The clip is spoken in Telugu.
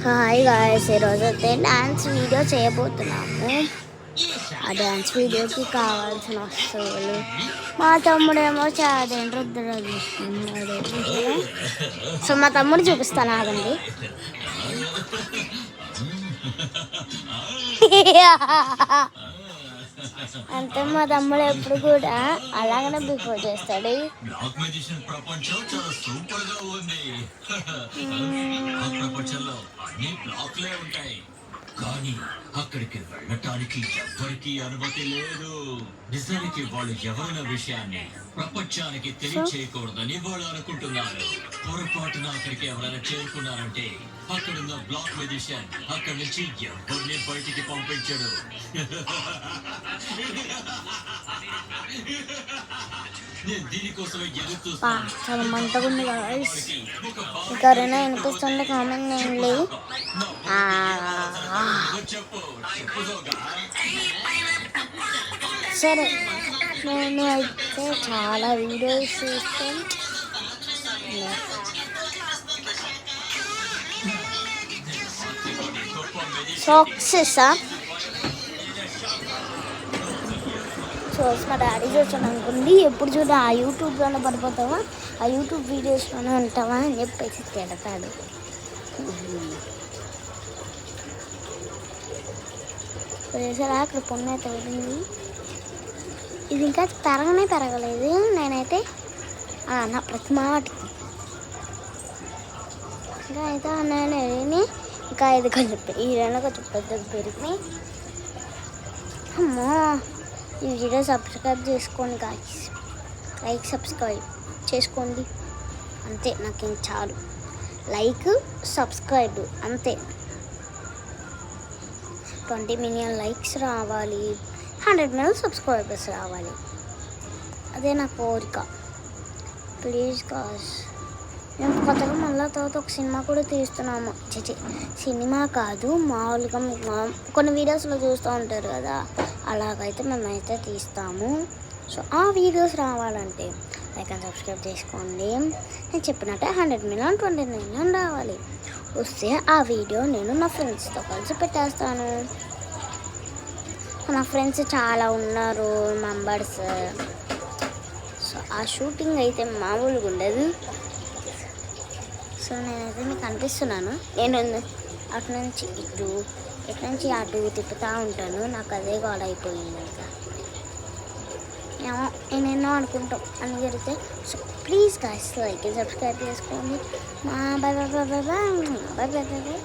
హాయ్ గాయ్స్, ఈరోజు అయితే డ్యాన్స్ వీడియో చేయబోతున్నాము. ఆ డ్యాన్స్ వీడియోకి కావాల్సిన వస్తువులు మా తమ్ముడేమో చాలా రుద్ర చూసుకున్నాడు. సో మా తమ్ముడు చూపిస్తాను, ఆగండి. అంటే మా తమ్ముడు ఎప్పుడు కూడా అలాగనే బిహేవ్ చేస్తాడు. కానీ అక్కడికి వెళ్ళటానికి ఎవరికి అనుమతి లేదు. నిజానికి వాళ్ళు ఎవరైనా విషయాన్ని ప్రపంచానికి తెలియచేయకూడదని వాళ్ళు అనుకుంటున్నారు. పొరపాటున అక్కడికి ఎవరైనా చేరుకున్నారంటే అక్కడున్న బ్లాక్ మెజిషియన్ అక్కడి నుంచి ఎవరిని బయటికి పంపించడు. నేను దీనికోసమే చాలా మంటగా ఉంది కదా. ఎవరైనా వినిపిస్తుంటే కామెంట్ చేయండి. సరే, నేను అయితే చాలా వీడియోస్ చూస్తాను. సక్సెసా మా డాడీ చూసాను అనుకోండి, ఎప్పుడు చూడ ఆ యూట్యూబ్లోనే పడిపోతావా, ఆ యూట్యూబ్ వీడియోస్లోనే ఉంటావా అని చెప్పేసి తిడతాడు. సరే, అక్కడ పొన్ను అయితే వెళ్ళింది. ఇది ఇంకా పెరగలేదు. నేనైతే నా ప్రతి మాటకి ఇంకా అయితే నేను వెళ్ళి ఇంకా ఇది కొంచెం కొంచెం పెద్దది పెరిగినాయి. అమ్మో, ఈ వీడియో సబ్స్క్రైబ్ చేసుకోండి గాయ్స్, లైక్ సబ్స్క్రైబ్ చేసుకోండి అంతే. నాకు ఇంక చాలు, లైక్ సబ్స్క్రైబ్ అంతే. 20 మిలియన్ లైక్స్ రావాలి, 100 మిలియన్ సబ్స్క్రైబర్స్ రావాలి, అదే నా కోరిక. ప్లీజ్ గాయ్స్, మేము కొత్తగా మళ్ళీ తర్వాత ఒక సినిమా కూడా తీస్తున్నాము. సినిమా కాదు, మామూలుగా కొన్ని వీడియోస్లో చూస్తూ ఉంటారు కదా, అలాగైతే మేమైతే తీస్తాము. సో ఆ వీడియోస్ రావాలంటే లైక్ అండ్ సబ్స్క్రైబ్ చేసుకోండి. నేను చెప్పినట్టే 100 మిలియన్ 20 మిలియన్ రావాలి. వస్తే ఆ వీడియో నేను నా ఫ్రెండ్స్తో కలిసి పెట్టేస్తాను. నా ఫ్రెండ్స్ చాలా ఉన్నారు మెంబర్స్. సో ఆ షూటింగ్ అయితే మామూలుగా ఉండదు. సో నేనైతే మీకు కనిపిస్తున్నాను. నేను అటు నుంచి అటు తిప్పుతూ ఉంటాను. నాకు అదే గోడ అయిపోయింది. ఇంకా నేనేమో అనుకుంటాం అని జరిగితే. So please guys, like subscribe చేసుకోండి. Bye bye bye bye bye bye bye bye bye.